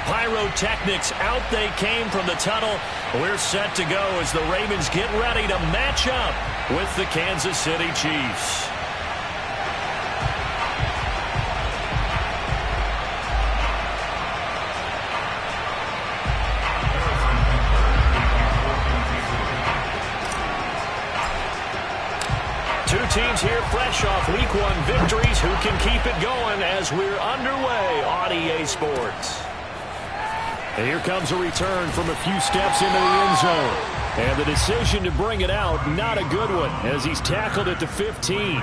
pyrotechnics. Out they came from the tunnel. We're set to go as the Ravens get ready to match up with the Kansas City Chiefs. Two teams here fresh off Week 1 victories. Who can keep it going as we're underway on EA Sports? And here comes a return from a few steps into the end zone. And the decision to bring it out, not a good one, as he's tackled at the 15.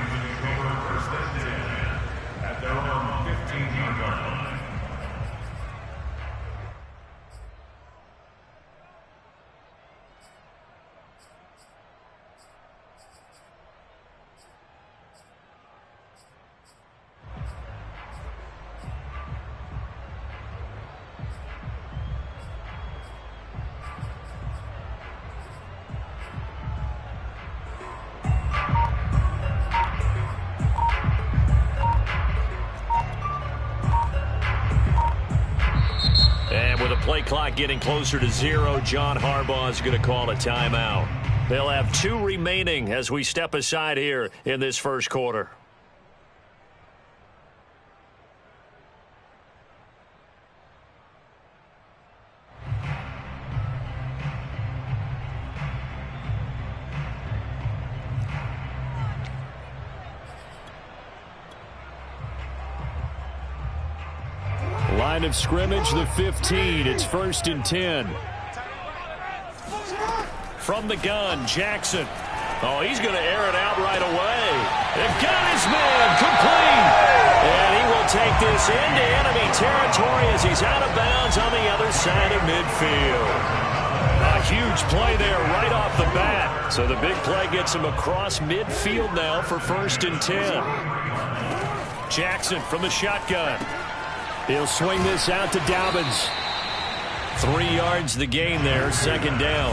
Play clock getting closer to 0. John Harbaugh is going to call a timeout. They'll have 2 remaining as we step aside here in this first quarter. Line of scrimmage, the 15. It's 1st and 10. From the gun, Jackson. Oh, he's going to air it out right away. They've got his man complete. And he will take this into enemy territory as he's out of bounds on the other side of midfield. A huge play there right off the bat. So the big play gets him across midfield now for 1st and 10. Jackson from the shotgun. He'll swing this out to Dobbins. 3 yards the gain there, 2nd down.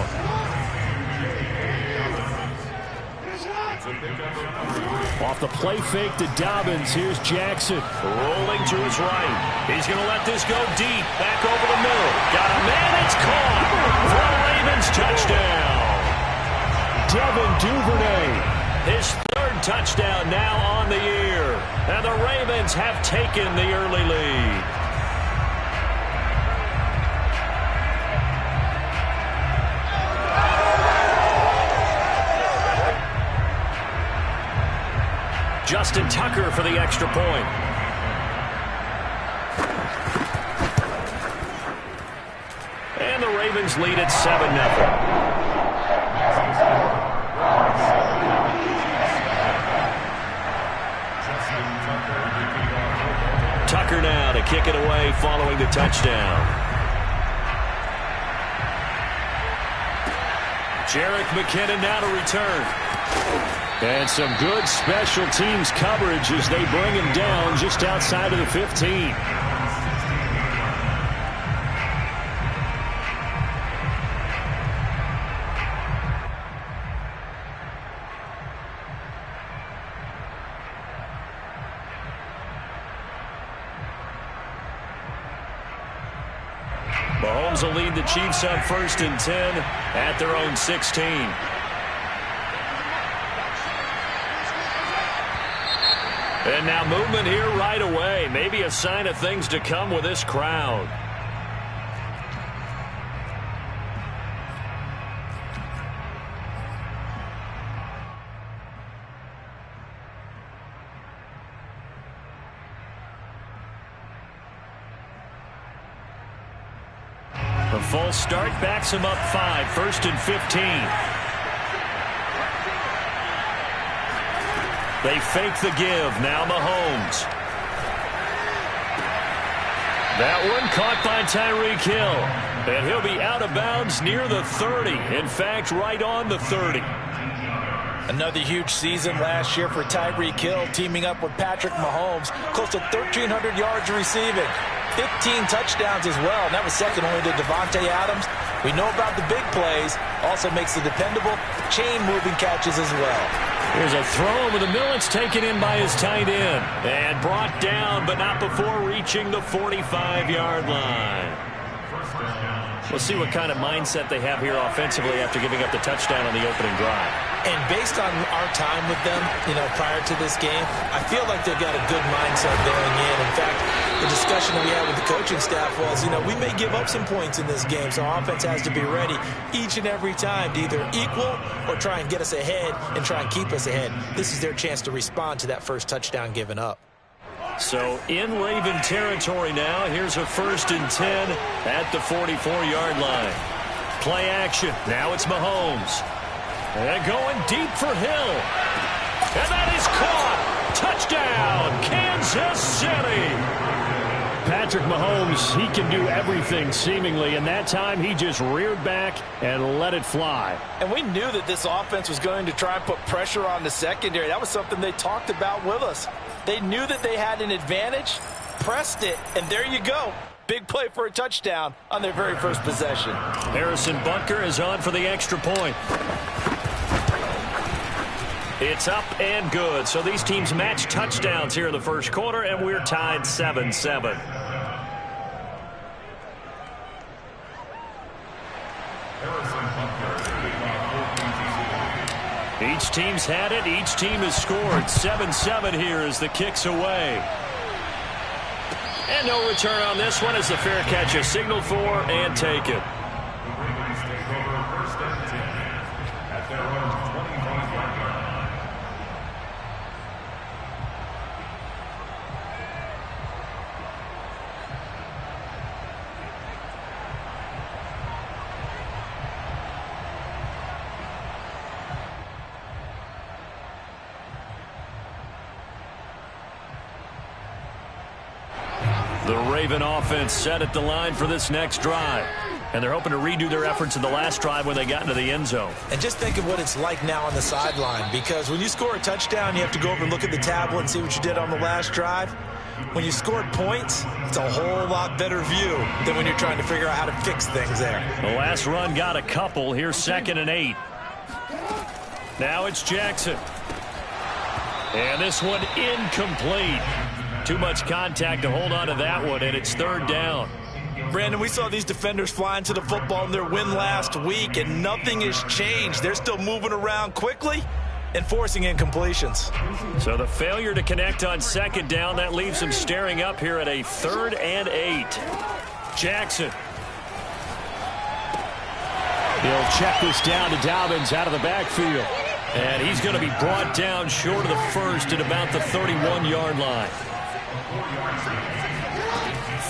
Off the play fake to Dobbins, here's Jackson. Rolling to his right. He's going to let this go deep, back over the middle. Got a man, it's caught. For the Ravens, touchdown. Devin Duvernay. His 3rd touchdown now on the year. And the Ravens have taken the early lead. Justin Tucker for the extra point. And the Ravens lead at 7-0. Tucker now to kick it away following the touchdown. Jerick McKinnon now to return. And some good special teams coverage as they bring him down just outside of the 15. Mahomes will lead the Chiefs on 1st and 10 at their own 16. And now movement here right away. Maybe a sign of things to come with this crowd. The full start backs him up 5, 1st and 15. They fake the give. Now Mahomes. That one caught by Tyreek Hill. And he'll be out of bounds near the 30. In fact, right on the 30. Another huge season last year for Tyreek Hill, teaming up with Patrick Mahomes. Close to 1,300 yards receiving. 15 touchdowns as well. And that was second only to Devontae Adams. We know about the big plays. Also makes the dependable chain-moving catches as well. Here's a throw over the middle. It's taken in by his tight end. And brought down, but not before reaching the 45-yard line. We'll see what kind of mindset they have here offensively after giving up the touchdown on the opening drive. And based on our time with them, prior to this game, I feel like they've got a good mindset going in. In fact, the discussion that we had with the coaching staff was, we may give up some points in this game, so our offense has to be ready each and every time to either equal or try and get us ahead and try and keep us ahead. This is their chance to respond to that first touchdown given up. So in Raven territory now, here's a 1st and 10 at the 44-yard line. Play action. Now it's Mahomes. And going deep for Hill. And that is caught. Touchdown, Kansas City. Patrick Mahomes, he can do everything seemingly, and that time he just reared back and let it fly. And we knew that this offense was going to try and put pressure on the secondary. That was something they talked about with us. They knew that they had an advantage, pressed it, and there you go. Big play for a touchdown on their very first possession. Harrison Butker is on for the extra point. It's up and good. So these teams match touchdowns here in the first quarter, and we're tied 7-7. Each team's had it. Each team has scored. 7-7 here as the kick's away. And no return on this one as the fair catch is signaled for and taken. The Raven offense set at the line for this next drive. And they're hoping to redo their efforts in the last drive when they got into the end zone. And just think of what it's like now on the sideline, because when you score a touchdown, you have to go over and look at the tablet and see what you did on the last drive. When you scored points, it's a whole lot better view than when you're trying to figure out how to fix things there. The last run got a couple. Here's 2nd and 8. Now it's Jackson. And this one incomplete. Too much contact to hold on to that one, and it's 3rd down. Brandon, we saw these defenders flying to the football in their win last week, and nothing has changed. They're still moving around quickly and forcing incompletions. So the failure to connect on 2nd down, that leaves them staring up here at a 3rd and 8. Jackson. He'll check this down to Dobbins out of the backfield. And he's going to be brought down short of the first at about the 31-yard line.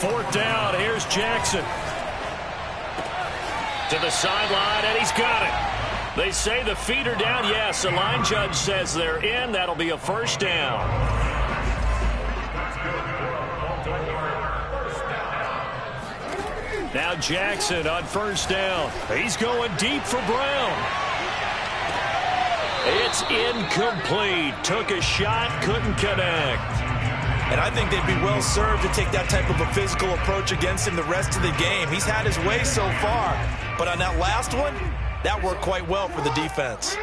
4th down, here's Jackson. To the sideline, and he's got it. They say the feet are down. Yes, the line judge says they're in. That'll be a 1st down. Now Jackson on 1st down. He's going deep for Brown. It's incomplete. Took a shot, couldn't connect. And I think they'd be well served to take that type of a physical approach against him the rest of the game. He's had his way so far, but on that last one, that worked quite well for the defense.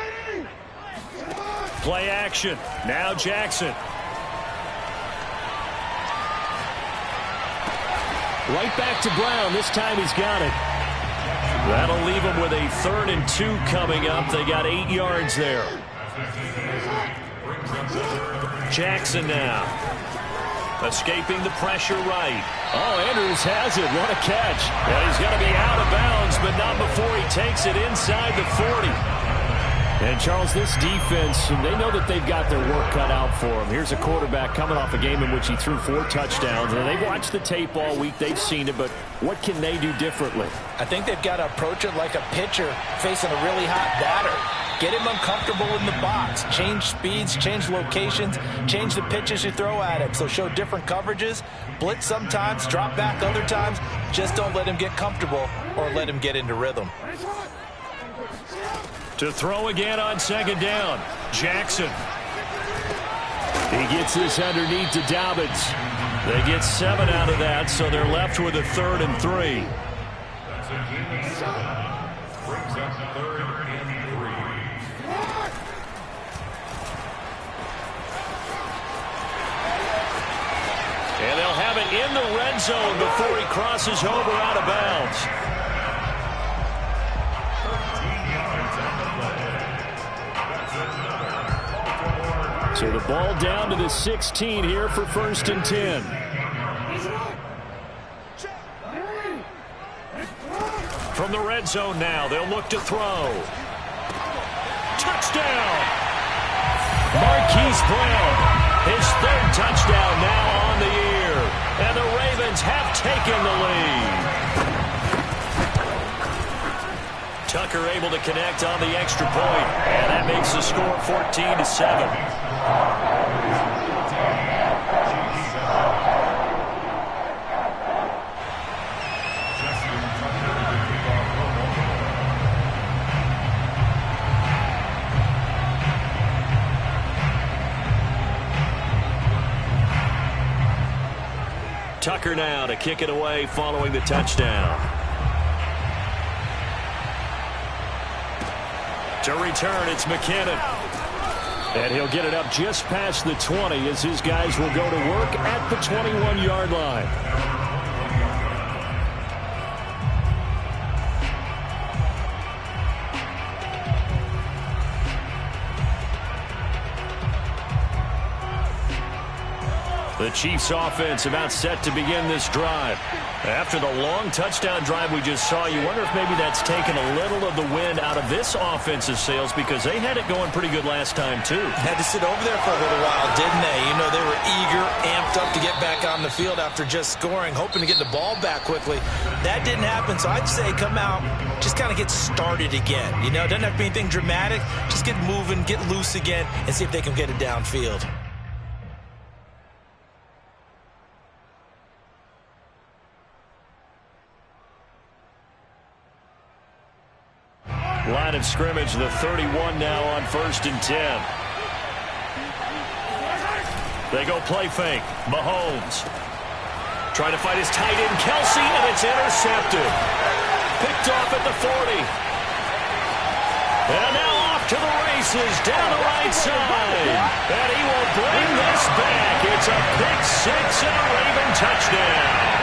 Play action. Now Jackson. Right back to Brown. This time he's got it. That'll leave them with a 3rd and 2 coming up. They got 8 yards there. Jackson now. Escaping the pressure right. Oh, Andrews has it. What a catch. And he's going to be out of bounds, but not before he takes it inside the 40. And, Charles, this defense, they know that they've got their work cut out for them. Here's a quarterback coming off a game in which he threw 4 touchdowns. And they've watched the tape all week. They've seen it, but what can they do differently? I think they've got to approach it like a pitcher facing a really hot batter. Get him uncomfortable in the box. Change speeds, change locations, change the pitches you throw at him. So show different coverages. Blitz sometimes, drop back other times. Just don't let him get comfortable or let him get into rhythm. To throw again on 2nd down. Jackson. He gets this underneath to Dobbins. They get 7 out of that, so they're left with a 3rd and 3. And they'll have it in the red zone before he crosses over out of bounds. So the ball down to the 16 here for 1st and 10. From the red zone now, they'll look to throw. Touchdown! Marquise Brown, his 3rd touchdown now on the year. And the Ravens have taken the lead. Tucker able to connect on the extra point, and that makes the score 14-7. Tucker now to kick it away following the touchdown. To return, it's McKinnon. And he'll get it up just past the 20 as his guys will go to work at the 21-yard line. The Chiefs offense about set to begin this drive. After the long touchdown drive we just saw, you wonder if maybe that's taken a little of the wind out of this offensive sails, because they had it going pretty good last time too. Had to sit over there for a little while, didn't they? You know, they were eager, amped up to get back on the field after just scoring, hoping to get the ball back quickly. That didn't happen, so I'd say come out, just kind of get started again. You know, it doesn't have to be anything dramatic. Just get moving, get loose again, and see if they can get it downfield. Line of scrimmage, the 31 now on 1st and 10. They go play fake. Mahomes trying to fight his tight end, Kelsey, and it's intercepted. Picked off at the 40. And now off to the races down the right side. And he will bring this back. It's a pick six and a Raven touchdown.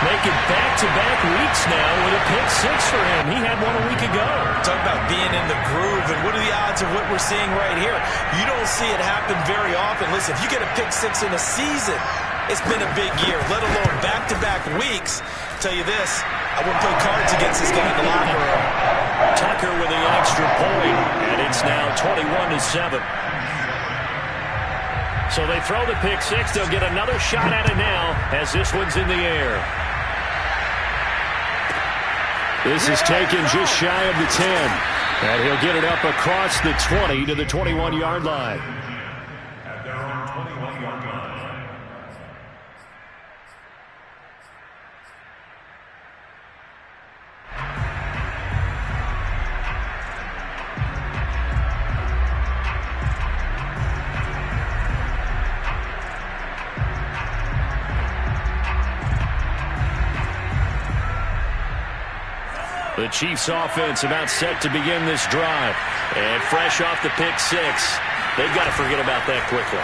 Making back-to-back weeks now with a pick six for him. He had one a week ago. Talk about being in the groove, and what are the odds of what we're seeing right here? You don't see it happen very often. Listen, if you get a pick six in a season, it's been a big year, let alone back-to-back weeks. I'll tell you this, I wouldn't play cards against this guy in the locker room. Tucker with the extra point, and it's now 21-7. So they throw the pick six. They'll get another shot at it now as this one's in the air. This is taken just shy of the 10. And he'll get it up across the 20 to the 21-yard line. At their own 21-yard line. The Chiefs offense about set to begin this drive. And fresh off the pick six, they've got to forget about that quickly.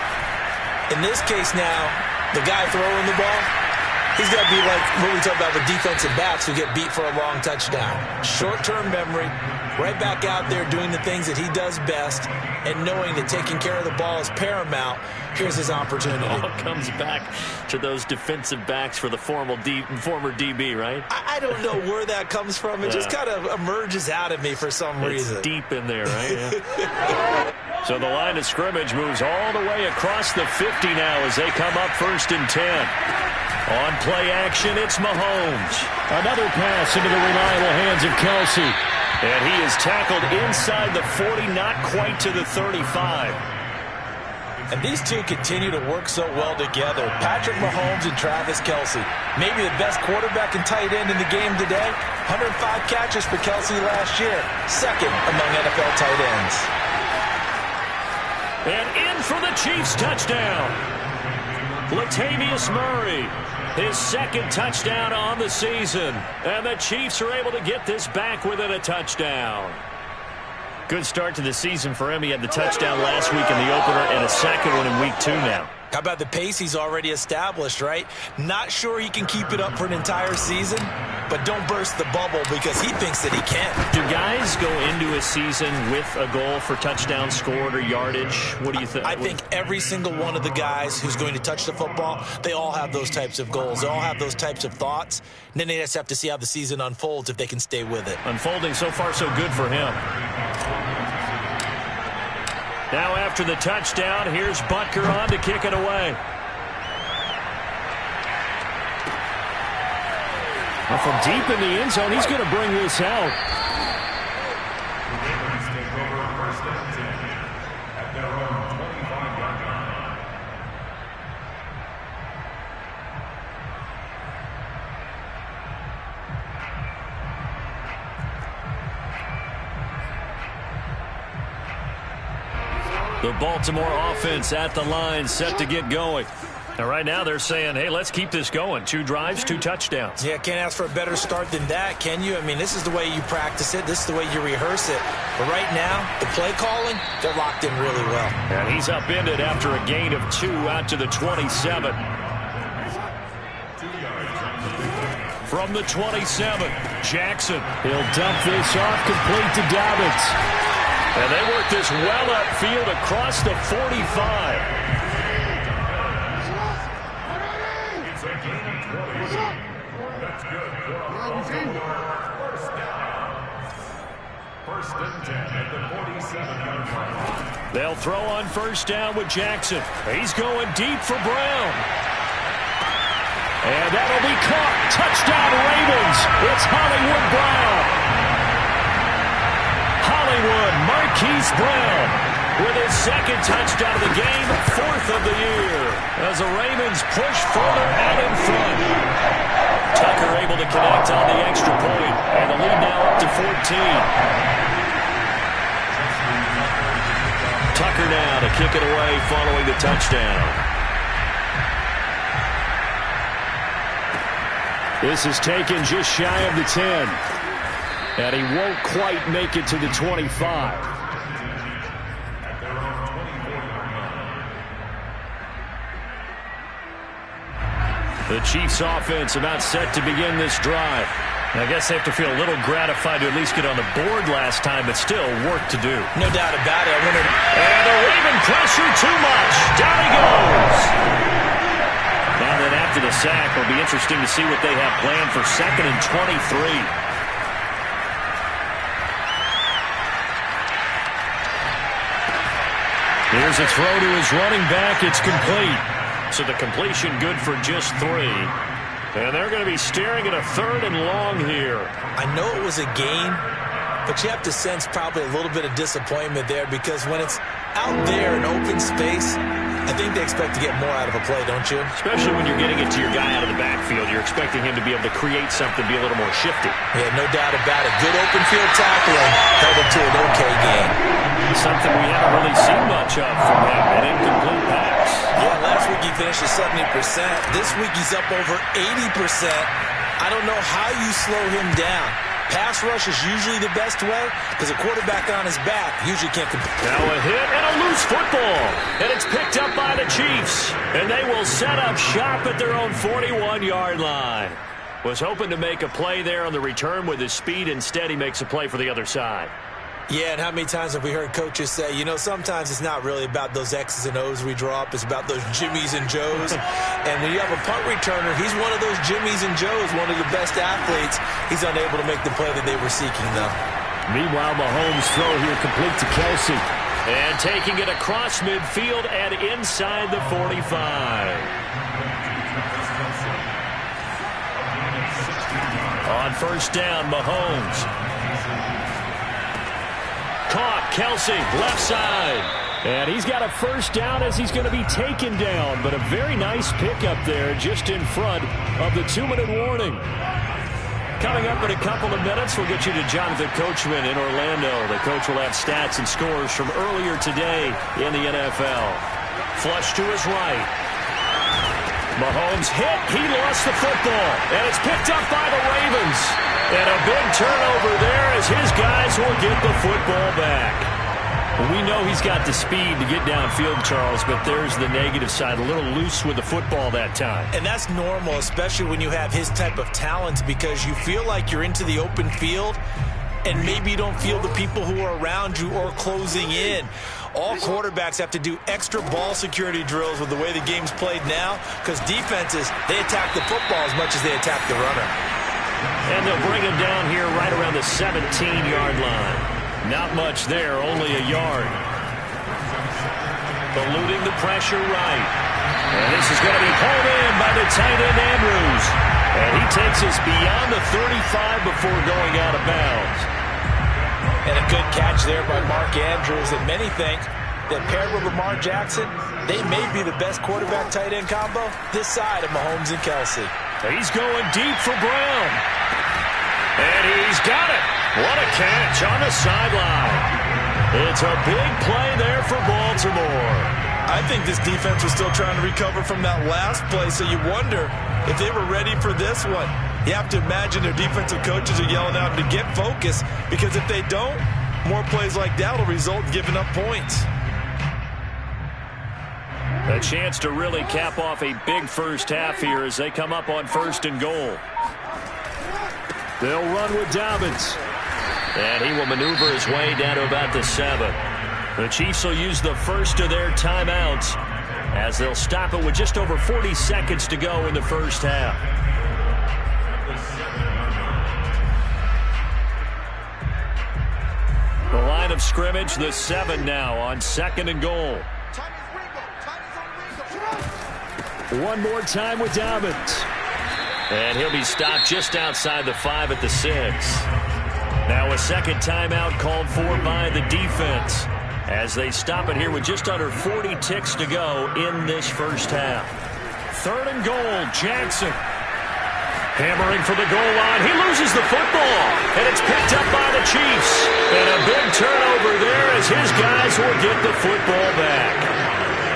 In this case now, the guy throwing the ball, he's got to be like what we talk about with defensive backs who get beat for a long touchdown. Short-term memory, right back out there doing the things that he does best, and knowing that taking care of the ball is paramount. Here's his opportunity. It all comes back to those defensive backs for the former DB, right? I don't know where that comes from. It just kind of emerges out of me for some reason. It's deep in there, right? Yeah. So the line of scrimmage moves all the way across the 50 now as they come up 1st and 10. On play action, it's Mahomes. Another pass into the reliable hands of Kelsey. And he is tackled inside the 40, not quite to the 35. And these two continue to work so well together. Patrick Mahomes and Travis Kelsey. Maybe the best quarterback and tight end in the game today. 105 catches for Kelsey last year. Second among NFL tight ends. And in for the Chiefs touchdown. Latavius Murray. His second touchdown on the season. And the Chiefs are able to get this back within a touchdown. Good start to the season for him. He had the touchdown last week in the opener and a second one in week 2 now. How about the pace he's already established, right? Not sure he can keep it up for an entire season, but don't burst the bubble because he thinks that he can. Do guys go into a season with a goal for touchdown scored or yardage? What do you think? I think every single one of the guys who's going to touch the football, they all have those types of goals. They all have those types of thoughts. And then they just have to see how the season unfolds if they can stay with it. Unfolding so far so good for him. Now after the touchdown, here's Butker on to kick it away. Well, from deep in the end zone, he's going to bring this out. The Baltimore offense at the line, set to get going. And right now they're saying, hey, let's keep this going. 2 drives, 2 touchdowns. Yeah, can't ask for a better start than that, can you? I mean, this is the way you practice it. This is the way you rehearse it. But right now, the play calling, they're locked in really well. And he's upended after a gain of 2 out to the 27. From the 27, Jackson. He'll dump this off, complete to Dobbins. And they work this well upfield across the 45. First and 10 at the 47-yard line. They'll throw on first down with Jackson. He's going deep for Brown. And that'll be caught. Touchdown Ravens. It's Hollywood Brown. Hollywood Marquise Brown with his 2nd touchdown of the game, 4th of the year, as the Ravens push further out in front. Tucker able to connect on the extra point, and the lead now up to 14. Tucker now to kick it away following the touchdown. This is taken just shy of the 10. And he won't quite make it to the 25. The Chiefs offense about set to begin this drive. And I guess they have to feel a little gratified to at least get on the board last time, but still work to do. No doubt about it. And the Raven pressure too much. Down he goes. Now then after the sack, it'll be interesting to see what they have planned for 2nd and 23. Here's a throw to his running back. It's complete. So the completion good for just 3. And they're going to be staring at a 3rd and long here. I know it was a gain, but you have to sense probably a little bit of disappointment there because when it's out there in open space, I think they expect to get more out of a play, don't you? Especially when you're getting it to your guy out of the backfield. You're expecting him to be able to create something, be a little more shifty. Yeah, no doubt about it. Good open field tackling held it to an okay game. Something we haven't really seen much of from him, an incomplete pass. Yeah, last week he finished at 70%. This week he's up over 80%. I don't know how you slow him down. Pass rush is usually the best way because a quarterback on his back usually can't compete. Now a hit and a loose football. And it's picked up by the Chiefs. And they will set up shop at their own 41-yard line. Was hoping to make a play there on the return with his speed. Instead, he makes a play for the other side. Yeah, and how many times have we heard coaches say, you know, sometimes it's not really about those X's and O's we draw up. It's about those Jimmies and Joes. And when you have a punt returner, he's one of those Jimmies and Joes, one of the best athletes. He's unable to make the play that they were seeking, though. Meanwhile, Mahomes' throw here complete to Kelsey. And taking it across midfield and inside the 45. On first down, Mahomes. Caught, Kelsey, left side. And he's got a first down as he's going to be taken down. But a very nice pickup there just in front of the 2-minute warning. Coming up in a couple of minutes, we'll get you to Jonathan Coachman in Orlando. The coach will have stats and scores from earlier today in the NFL. Flush to his right. Mahomes hit. He lost the football. And it's picked up by the Ravens. And a big turnover there as his guys will get the football back. We know he's got the speed to get downfield, Charles, but there's the negative side. A little loose with the football that time. And that's normal, especially when you have his type of talent, because you feel like you're into the open field and maybe you don't feel the people who are around you or closing in. All quarterbacks have to do extra ball security drills with the way the game's played now, because defenses, they attack the football as much as they attack the runner. And they'll bring him down here right around the 17-yard line. Not much there, only a yard. Eluding the pressure right. And this is going to be pulled in by the tight end, Andrews. And he takes us beyond the 35 before going out of bounds. And a good catch there by Mark Andrews. And many think that paired with Lamar Jackson, they may be the best quarterback-tight end combo this side of Mahomes and Kelsey. He's going deep for Brown. And he's got it. What a catch on the sideline. It's a big play there for Baltimore. I think this defense was still trying to recover from that last play, so you wonder if they were ready for this one. You have to imagine their defensive coaches are yelling at them to get focused, because if they don't, more plays like that will result in giving up points. A chance to really cap off a big first half here as they come up on 1st and goal. They'll run with Dobbins. And he will maneuver his way down to about the 7. The Chiefs will use the first of their timeouts as they'll stop it with just over 40 seconds to go in the first half. The line of scrimmage, the 7 now on 2nd and goal. One more time with Dobbins. And he'll be stopped just outside the 5 at the 6. Now a second timeout called for by the defense as they stop it here with just under 40 ticks to go in this first half. 3rd and goal, Jackson. Hammering for the goal line. He loses the football, and it's picked up by the Chiefs. And a big turnover there as his guys will get the football back.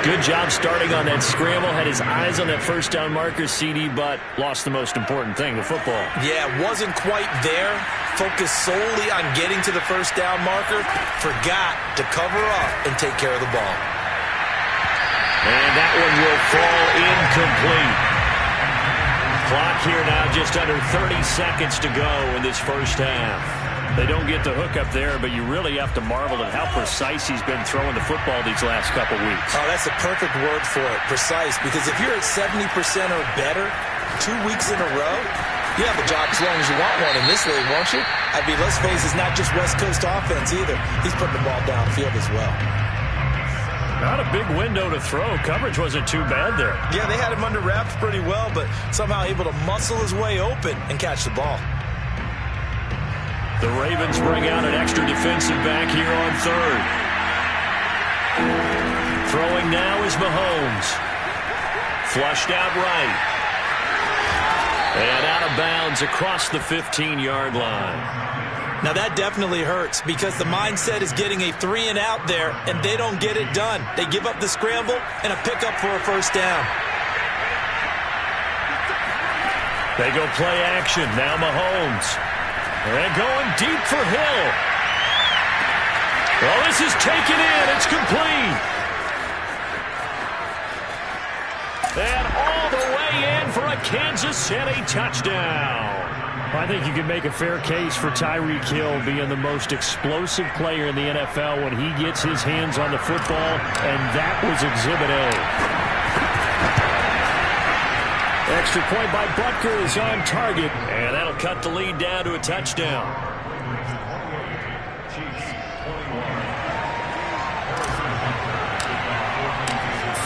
Good job starting on that scramble. Had his eyes on that first down marker, CD, but lost the most important thing, the football. Yeah, wasn't quite there. Focused solely on getting to the first down marker. Forgot to cover up and take care of the ball. And that one will fall incomplete. Clock here now just under 30 seconds to go in this first half. They don't get the hook up there, but you really have to marvel at how precise he's been throwing the football these last couple weeks. Oh, that's the perfect word for it, precise. Because if you're at 70% or better 2 weeks in a row, you have a job as long as you want one in this league, won't you? I mean, let's face it, it's not just West Coast offense either. He's putting the ball downfield as well. Not a big window to throw. Coverage wasn't too bad there. Yeah, they had him under wraps pretty well, but somehow able to muscle his way open and catch the ball. The Ravens bring out an extra defensive back here on 3rd. Throwing now is Mahomes. Flushed out right. And out of bounds across the 15-yard line. Now that definitely hurts because the mindset is getting a 3 and out there, and they don't get it done. They give up the scramble and a pickup for a first down. They go play action. Now Mahomes. And going deep for Hill. Well, this is taken in. It's complete. And all the way in for a Kansas City touchdown. I think you can make a fair case for Tyreek Hill being the most explosive player in the NFL when he gets his hands on the football, and that was Exhibit A. Extra point by Butker is on target, and that'll cut the lead down to a touchdown.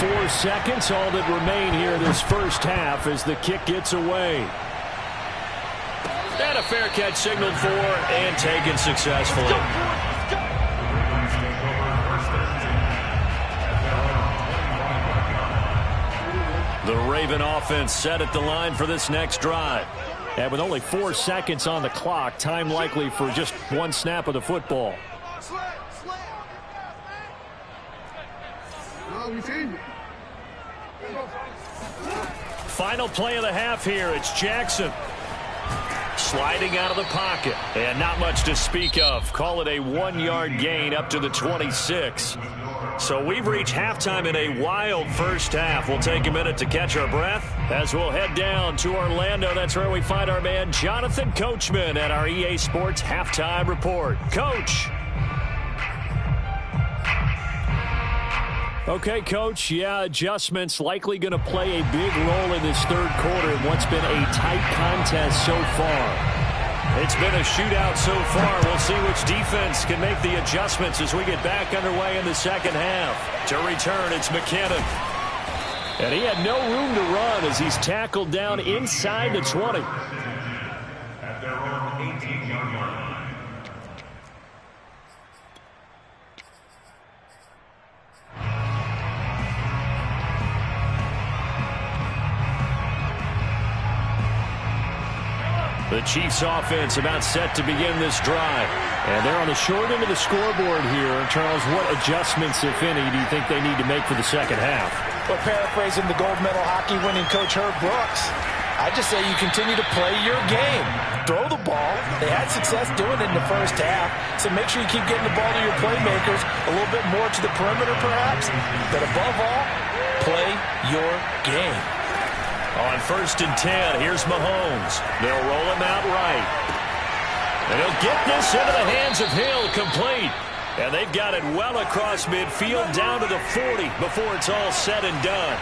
4 seconds, all that remain here this first half as the kick gets away. And a fair catch signaled for and taken successfully. The Raven offense set at the line for this next drive. And with only 4 seconds on the clock, time likely for just one snap of the football. Final play of the half here. It's Jackson. sliding out of the pocket. And not much to speak of. Call it a 1-yard gain up to the 26. So we've reached halftime in a wild first half. We'll take a minute to catch our breath as we'll head down to Orlando. That's where we find our man Jonathan Coachman at our EA Sports Halftime Report. Coach. Okay, Coach, adjustments likely going to play a big role in this third quarter in what's been a tight contest so far. It's been a shootout so far. We'll see which defense can make the adjustments as we get back underway in the second half. To return, it's McKinnon. And he had no room to run as he's tackled down inside the 20. At their own 18-yard line. The Chiefs offense about set to begin this drive. And they're on the short end of the scoreboard here. Charles, what adjustments, if any, do you think they need to make for the second half? Well, paraphrasing the gold medal hockey winning coach Herb Brooks, I just say you continue to play your game. Throw the ball. They had success doing it in the first half, so make sure you keep getting the ball to your playmakers, a little bit more to the perimeter perhaps, but above all, play your game. On 1st and 10, here's Mahomes. They'll roll him out right. And he'll get this into the hands of Hill, complete. And they've got it well across midfield down to the 40 before it's all said and done.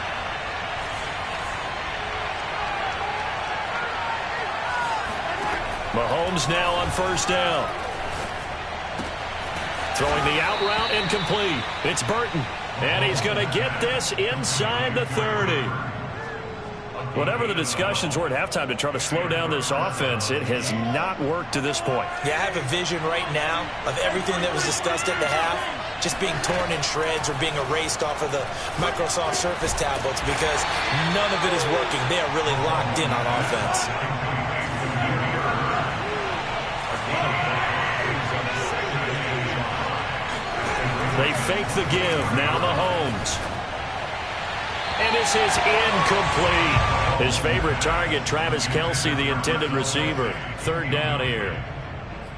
Mahomes now on 1st down. Throwing the out route incomplete. It's Burton. And he's going to get this inside the 30. Whatever the discussions were at halftime to try to slow down this offense, it has not worked to this point. Yeah, I have a vision right now of everything that was discussed at the half just being torn in shreds or being erased off of the Microsoft Surface tablets because none of it is working. They are really locked in on offense. They fake the give. Now Mahomes. And this is incomplete. His favorite target, Travis Kelce, the intended receiver. 3rd down here.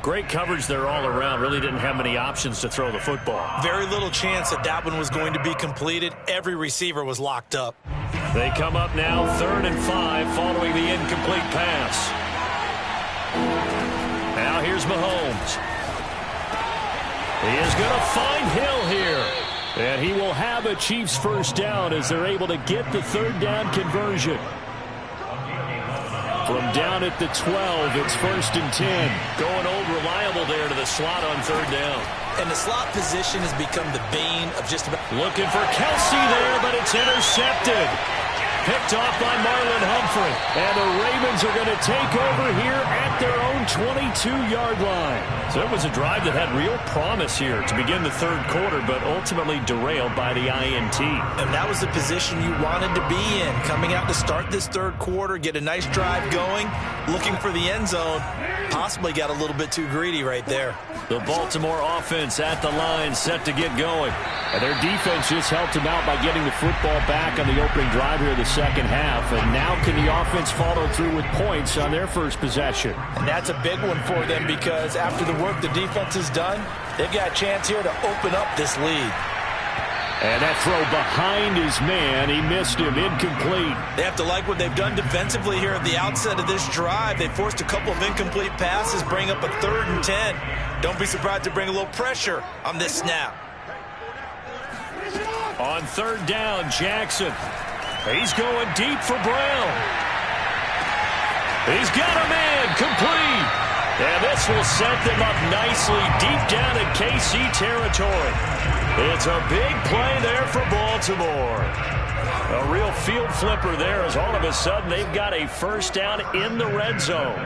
Great coverage there all around. Really didn't have many options to throw the football. Very little chance that that one was going to be completed. Every receiver was locked up. They come up now 3rd and 5 following the incomplete pass. Now here's Mahomes. He is going to find Hill here. And he will have a Chiefs 1st down as they're able to get the 3rd down conversion. From down at the 12, it's 1st and 10. Going old reliable there to the slot on 3rd down. And the slot position has become the bane of just about... Looking for Kelce there, but it's intercepted. Picked off by Marlon Humphrey. And the Ravens are going to take over here at their own 22-yard line. So it was a drive that had real promise here to begin the 3rd quarter, but ultimately derailed by the INT. And that was the position you wanted to be in. Coming out to start this 3rd quarter, get a nice drive going, looking for the end zone. Possibly got a little bit too greedy right there. The Baltimore offense at the line set to get going. And their defense just helped them out by getting the football back on the opening drive here of the second half. And now can the offense follow through with points on their first possession? And that's a big one for them because after the work the defense has done, they've got a chance here to open up this lead. And that throw behind his man, he missed him, incomplete. They have to like what they've done defensively here at the outset of this drive. They forced a couple of incomplete passes, bring up a 3rd and 10. Don't be surprised to bring a little pressure on this snap. On 3rd down, Jackson. He's going deep for Brown. He's got a man, complete. And this will set them up nicely deep down in KC territory. It's a big play there for Baltimore. A real field flipper there as all of a sudden they've got a 1st down in the red zone.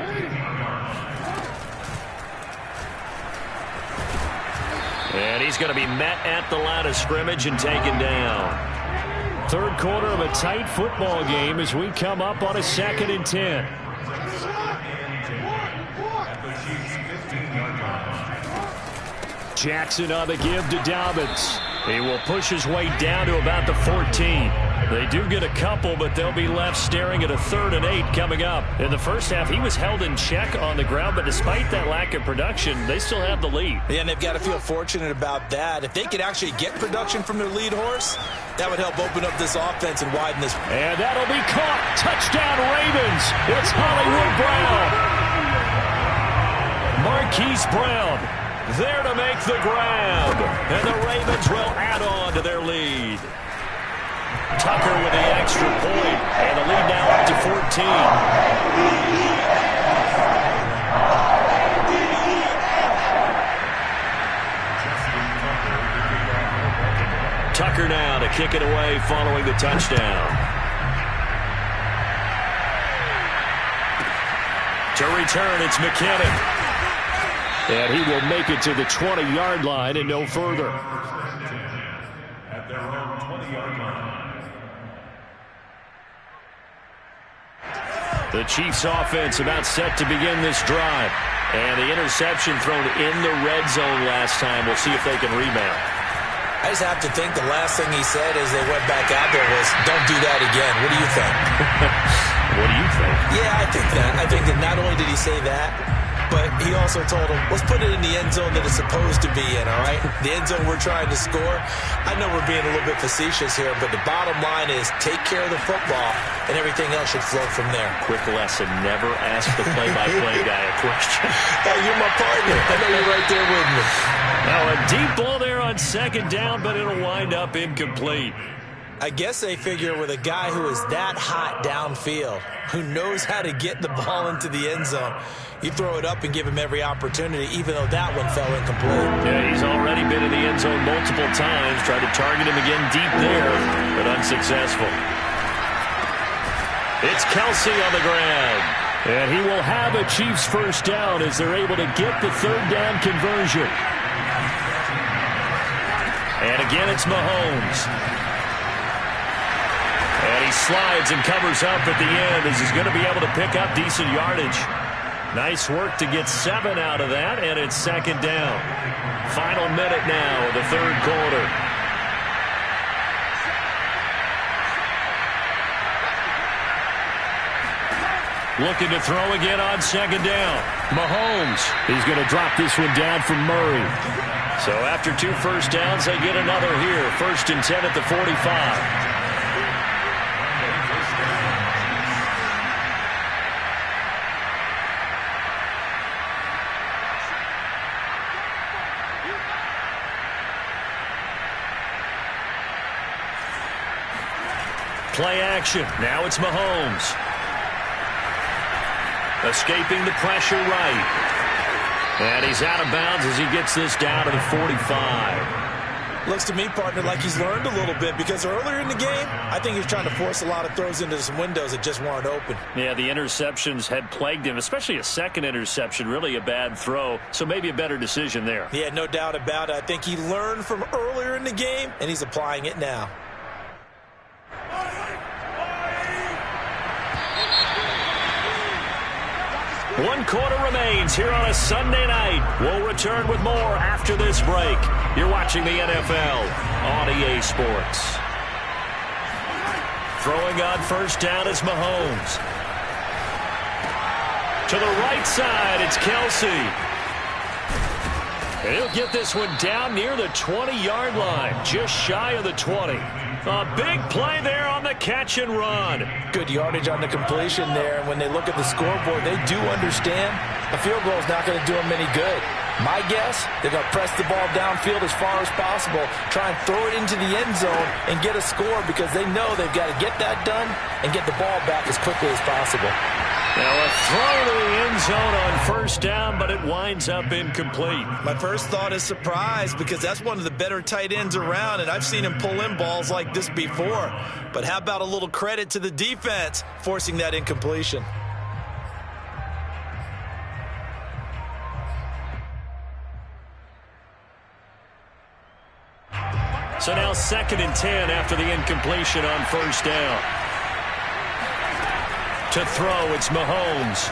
And he's going to be met at the line of scrimmage and taken down. 3rd quarter of a tight football game as we come up on a 2nd and 10. Jackson on the give to Dobbins. He will push his way down to about the 14. They do get a couple, but they'll be left staring at a 3rd and 8 coming up. In the first half, he was held in check on the ground, but despite that lack of production, they still have the lead. Yeah, and they've got to feel fortunate about that. If they could actually get production from their lead horse, that would help open up this offense and widen this. And that'll be caught. Touchdown, Ravens. It's Hollywood Brown. Marquise Brown there to make the grab. And the Ravens will add on to their lead. Tucker with the extra point, and the lead now up to 14. Tucker now to kick it away following the touchdown. To return, it's McKinnon. And he will make it to the 20-yard line and no further. At their own 20-yard line. The Chiefs offense about set to begin this drive. And the interception thrown in the red zone last time. We'll see if they can rebound. I just have to think the last thing he said as they went back out there was, don't do that again. What do you think? What do you think? Yeah, I think that. I think that not only did he say that, but he also told him, let's put it in the end zone that it's supposed to be in, all right? The end zone we're trying to score. I know we're being a little bit facetious here, but the bottom line is take care of the football, and everything else should flow from there. Quick lesson, never ask the play-by-play guy a question. Hey, you're my partner. I know you're right there with me. Now a deep ball there on 2nd down, but it'll wind up incomplete. I guess they figure with a guy who is that hot downfield, who knows how to get the ball into the end zone, you throw it up and give him every opportunity, even though that one fell incomplete. Yeah, he's already been in the end zone multiple times, tried to target him again deep there, but unsuccessful. It's Kelsey on the ground. And he will have a Chiefs first down as they're able to get the 3rd down conversion. And again, it's Mahomes. And he slides and covers up at the end as he's going to be able to pick up decent yardage. Nice work to get 7 out of that, and it's 2nd down. Final minute now of the 3rd quarter. Looking to throw again on 2nd down. Mahomes. He's going to drop this one down from Murray. So after 2 first downs, they get another here. 1st and 10 at the 45. Play action. Now it's Mahomes. Escaping the pressure right. And he's out of bounds as he gets this down to the 45. Looks to me, partner, like he's learned a little bit because earlier in the game, I think he was trying to force a lot of throws into some windows that just weren't open. Yeah, the interceptions had plagued him, especially a 2nd interception, really a bad throw. So maybe a better decision there. Yeah, no doubt about it. I think he learned from earlier in the game, and he's applying it now. One quarter remains here on a Sunday night. We'll return with more after this break. You're watching the NFL on EA Sports. Throwing on 1st down is Mahomes. To the right side, it's Kelsey. He'll get this one down near the 20-yard line, just shy of the 20. A big play there on the catch and run. Good yardage on the completion there. And when they look at the scoreboard, they do understand a field goal is not going to do them any good. My guess, they're going to press the ball downfield as far as possible, try and throw it into the end zone and get a score because they know they've got to get that done and get the ball back as quickly as possible. Now a throw to the end zone on 1st down, but it winds up incomplete. My first thought is surprise because that's one of the better tight ends around, and I've seen him pull in balls like this before. But how about a little credit to the defense forcing that incompletion? So now 2nd and 10 after the incompletion on 1st down. To throw, it's Mahomes.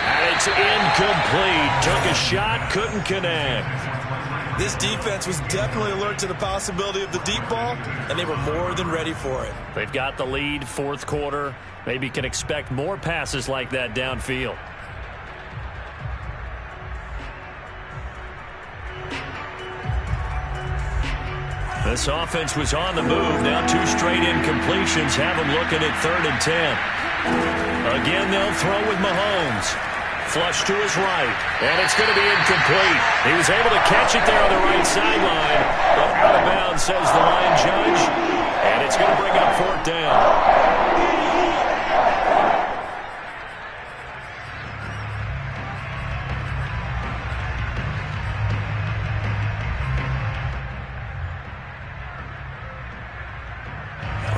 And it's incomplete. Took a shot, couldn't connect. This defense was definitely alert to the possibility of the deep ball, and they were more than ready for it. They've got the lead, fourth quarter. Maybe can expect more passes like that downfield. This offense was on the move. Now 2 straight incompletions have them looking at 3rd and 10. Again, they'll throw with Mahomes. Flush to his right, and it's going to be incomplete. He was able to catch it there on the right sideline, but out of bounds, says the line judge, and it's going to bring up 4th down.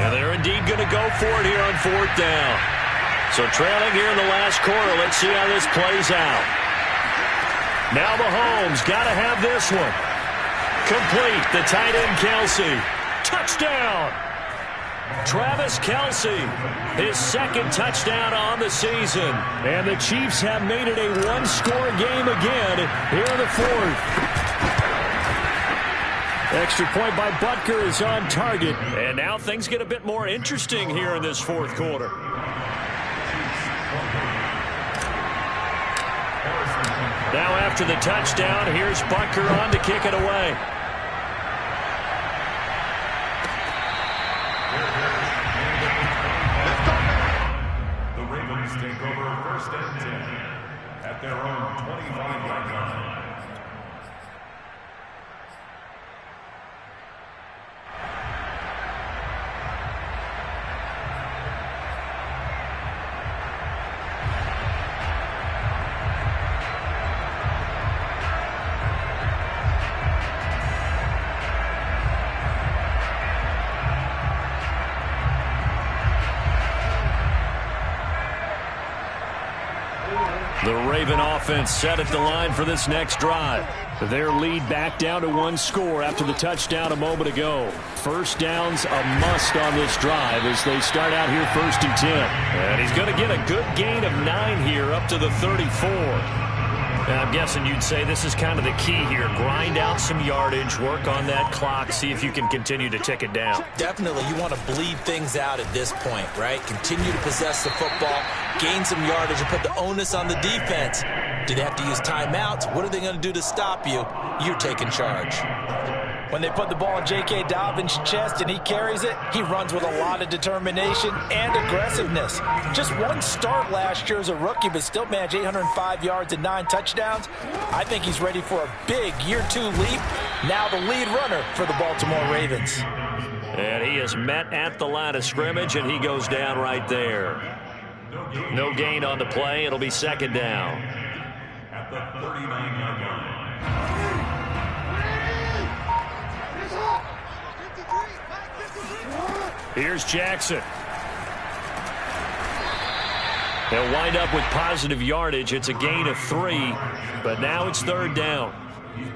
And they're indeed going to go for it here on 4th down. So trailing here in the last quarter. Let's see how this plays out. Now Mahomes got to have this one. Complete. The tight end, Kelsey. Touchdown. Travis Kelsey, his 2nd touchdown on the season. And the Chiefs have made it a 1-score game again here in the 4th. Extra point by Butker is on target. And now things get a bit more interesting here in this 4th quarter. Now after the touchdown, here's Butker on to kick it away. The Ravens take over 1st and 10 at their own 25-yard line. The Raven offense set at the line for this next drive. Their lead back down to 1 score after the touchdown a moment ago. 1st down's a must on this drive as they start out here 1st and 10. And he's going to get a good gain of 9 here up to the 34. And I'm guessing you'd say this is kind of the key here. Grind out some yardage, work on that clock, see if you can continue to tick it down. Definitely, you want to bleed things out at this point, right? Continue to possess the football, gain some yardage, and put the onus on the defense. Do they have to use timeouts? What are they going to do to stop you? You're taking charge. When they put the ball in J.K. Dobbins' chest and he carries it, he runs with a lot of determination and aggressiveness. Just 1 start last year as a rookie, but still managed 805 yards and 9 touchdowns. I think he's ready for a big year 2 leap. Now the lead runner for the Baltimore Ravens. And he is met at the line of scrimmage, and he goes down right there. No gain on the play. It'll be 2nd down. At the 39-yard line. Here's Jackson. They'll wind up with positive yardage. It's a gain of 3, but now it's 3rd down.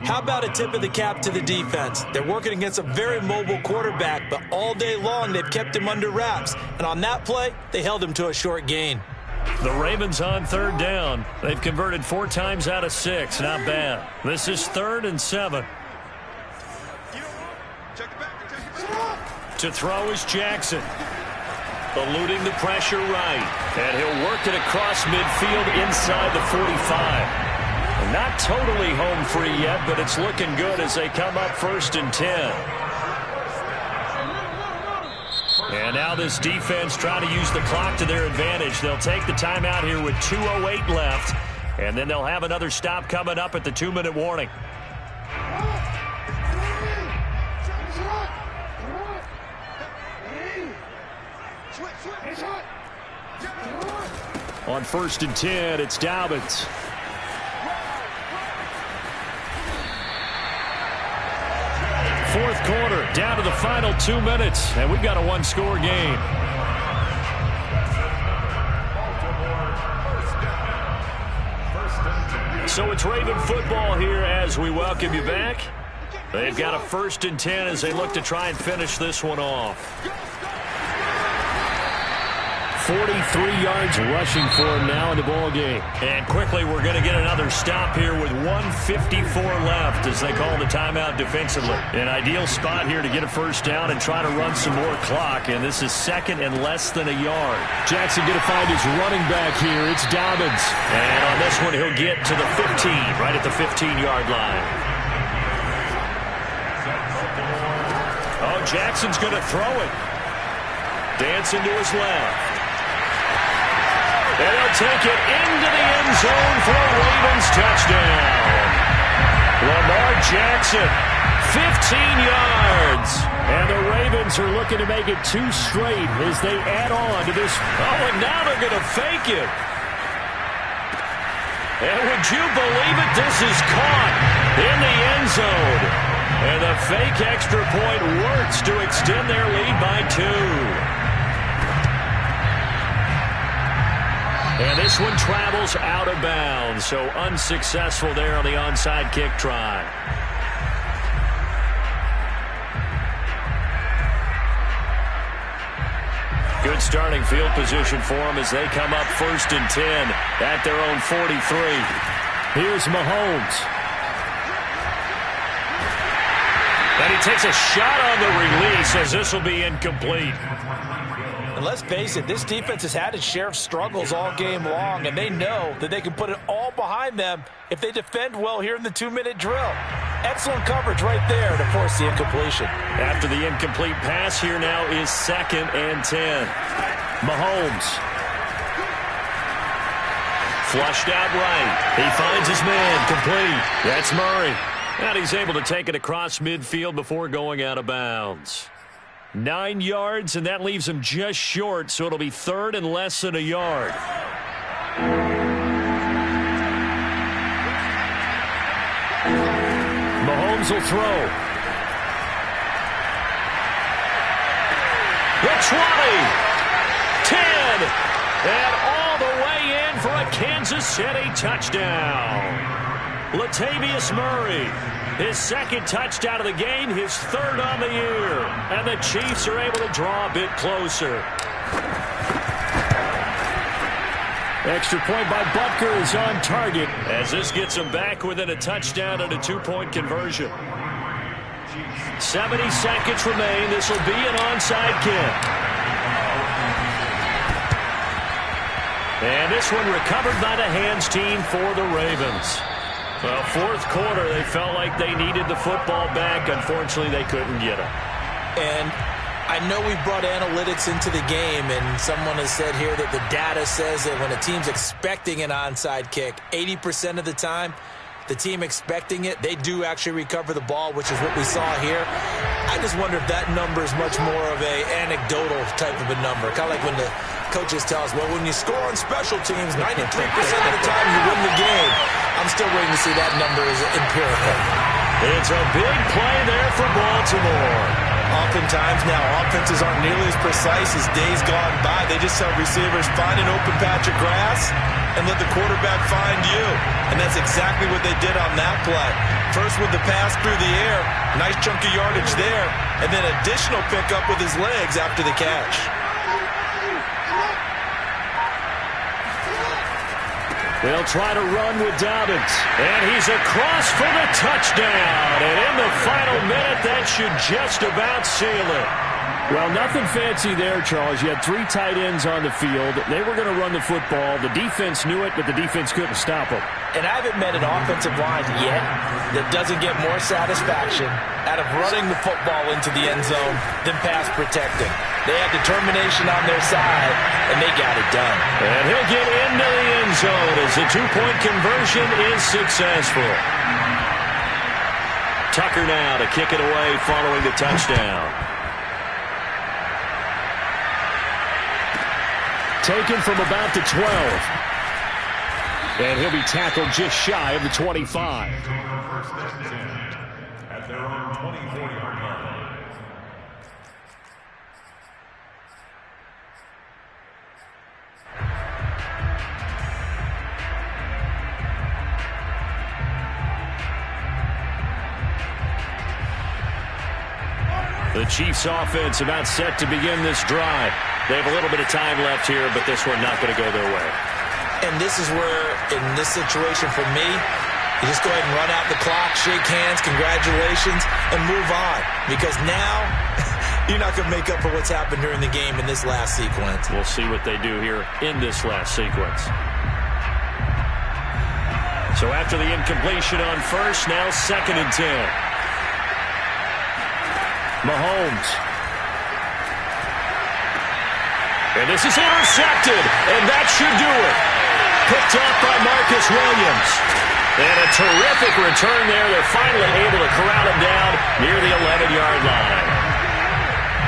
How about a tip of the cap to the defense? They're working against a very mobile quarterback, but all day long they've kept him under wraps. And on that play, they held him to a short gain. The Ravens on 3rd down. They've converted 4 times out of 6. Not bad. This is 3rd and 7. To throw is Jackson. Eluding the pressure right. And he'll work it across midfield inside the 45. Not totally home free yet, but it's looking good as they come up 1st and 10. And now this defense trying to use the clock to their advantage. They'll take the timeout here with 2:08 left, and then they'll have another stop coming up at the 2-minute warning. On 1st and 10, it's Dobbins. Fourth quarter, down to the final 2 minutes, and we've got a 1-score game. So it's Raven football here as we welcome you back. They've got a 1st and 10 as they look to try and finish this one off. 43 yards rushing for him now in the ball game. And quickly, we're going to get another stop here with 1:54 left as they call the timeout defensively. An ideal spot here to get a first down and try to run some more clock, and this is second and less than a yard. Jackson going to find his running back here. It's Dobbins. And on this one, he'll get to the 15, right at the 15-yard line. Oh, Jackson's going to throw it. Dancing to his left. And he'll take it into the end zone for a Ravens touchdown. Lamar Jackson, 15 yards. And the Ravens are looking to make it 2 straight as they add on to this. Oh, and now they're going to fake it. And would you believe it? This is caught in the end zone. And the fake extra point works to extend their lead by 2. And this one travels out of bounds, so unsuccessful there on the onside kick try. Good starting field position for them as they come up 1st and 10 at their own 43. Here's Mahomes. And he takes a shot on the release as this will be incomplete. And let's face it, this defense has had its share of struggles all game long, and they know that they can put it all behind them if they defend well here in the 2-minute drill. Excellent coverage right there to force the incompletion. After the incomplete pass, here now is 2nd and 10. Mahomes. Flushed out right. He finds his man, complete. That's Murray. And he's able to take it across midfield before going out of bounds. 9 yards, and that leaves him just short, so it'll be 3rd and less than a yard. Mahomes will throw. The 20, 10, and all the way in for a Kansas City touchdown. Latavius Murray, his 2nd touchdown of the game, his 3rd on the year. And the Chiefs are able to draw a bit closer. Extra point by Butker is on target. As this gets them back within a touchdown and a 2-point conversion. 70 seconds remain. This will be an onside kick. And this one recovered by the hands team for the Ravens. Well, 4th quarter, they felt like they needed the football back. Unfortunately, they couldn't get it. And I know we brought analytics into the game, and someone has said here that the data says that when a team's expecting an onside kick, 80% of the time, the team expecting it, they do actually recover the ball, which is what we saw here. I just wonder if that number is much more of a anecdotal type of a number. Kind of like when the coaches tell us, well, when you score on special teams, 93% of the time you win the game. I'm still waiting to see that number is empirical. It's a big play there for Baltimore. Oftentimes now, offenses aren't nearly as precise as days gone by. They just tell receivers, find an open patch of grass and let the quarterback find you. And that's exactly what they did on that play. First with the pass through the air, nice chunk of yardage there, and then additional pickup with his legs after the catch. They'll try to run with Dobbins. And he's across for the touchdown. And in the final minute, that should just about seal it. Well, nothing fancy there, Charles. You had 3 tight ends on the field. They were going to run the football. The defense knew it, but the defense couldn't stop them. And I haven't met an offensive line yet that doesn't get more satisfaction out of running the football into the end zone than pass protecting. They had determination on their side, and they got it done. And he'll get into the end zone as the 2-point conversion is successful. Tucker now to kick it away following the touchdown. Taken from about the 12. And he'll be tackled just shy of the 25. At their own 24-yard line. The Chiefs offense about set to begin this drive. They have a little bit of time left here, but this one not going to go their way. And this is where, in this situation for me, you just go ahead and run out the clock, shake hands, congratulations, and move on. Because now, you're not going to make up for what's happened during the game in this last sequence. We'll see what they do here in this last sequence. So after the incompletion on first, now 2nd and 10. Mahomes. And this is intercepted, and that should do it. Picked up by Marcus Williams. And a terrific return there. They're finally able to corral him down near the 11-yard line.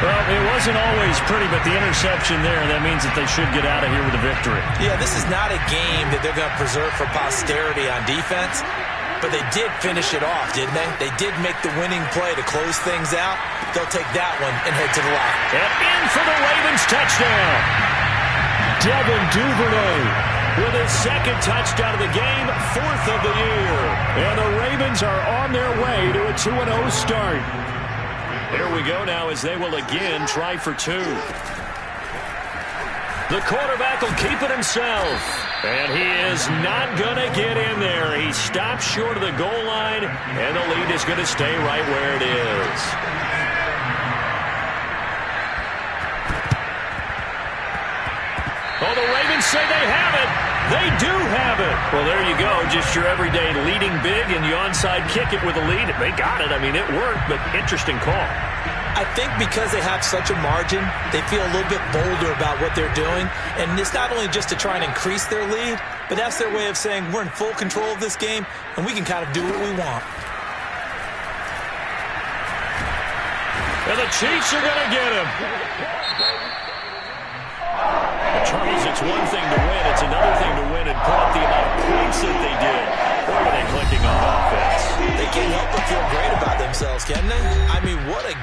Well, it wasn't always pretty, but the interception there, that means that they should get out of here with a victory. Yeah, this is not a game that they're going to preserve for posterity on defense, but they did finish it off, didn't they? They did make the winning play to close things out. They'll take that one and head to the lock. And in for the Ravens touchdown. Devin Duvernay with his 2nd touchdown of the game, 4th of the year. And the Ravens are on their way to a 2-0 start. Here we go now as they will again try for 2. The quarterback will keep it himself. And he is not going to get in there. He stops short of the goal line, and the lead is going to stay right where it is. Oh, the Ravens say they have it. They do have it. Well, there you go. Just your everyday leading big, and you onside kick it with a lead. They got it. I mean, it worked, but interesting call. I think because they have such a margin, they feel a little bit bolder about what they're doing. And it's not only just to try and increase their lead, but that's their way of saying we're in full control of this game, and we can kind of do what we want. And the Chiefs are going to get him. Charles, it's one thing to win. It's another thing to win and put up the amount of points that they did. Boy, were they clicking on offense. They can't help but feel great about themselves, can they? I mean, what a game.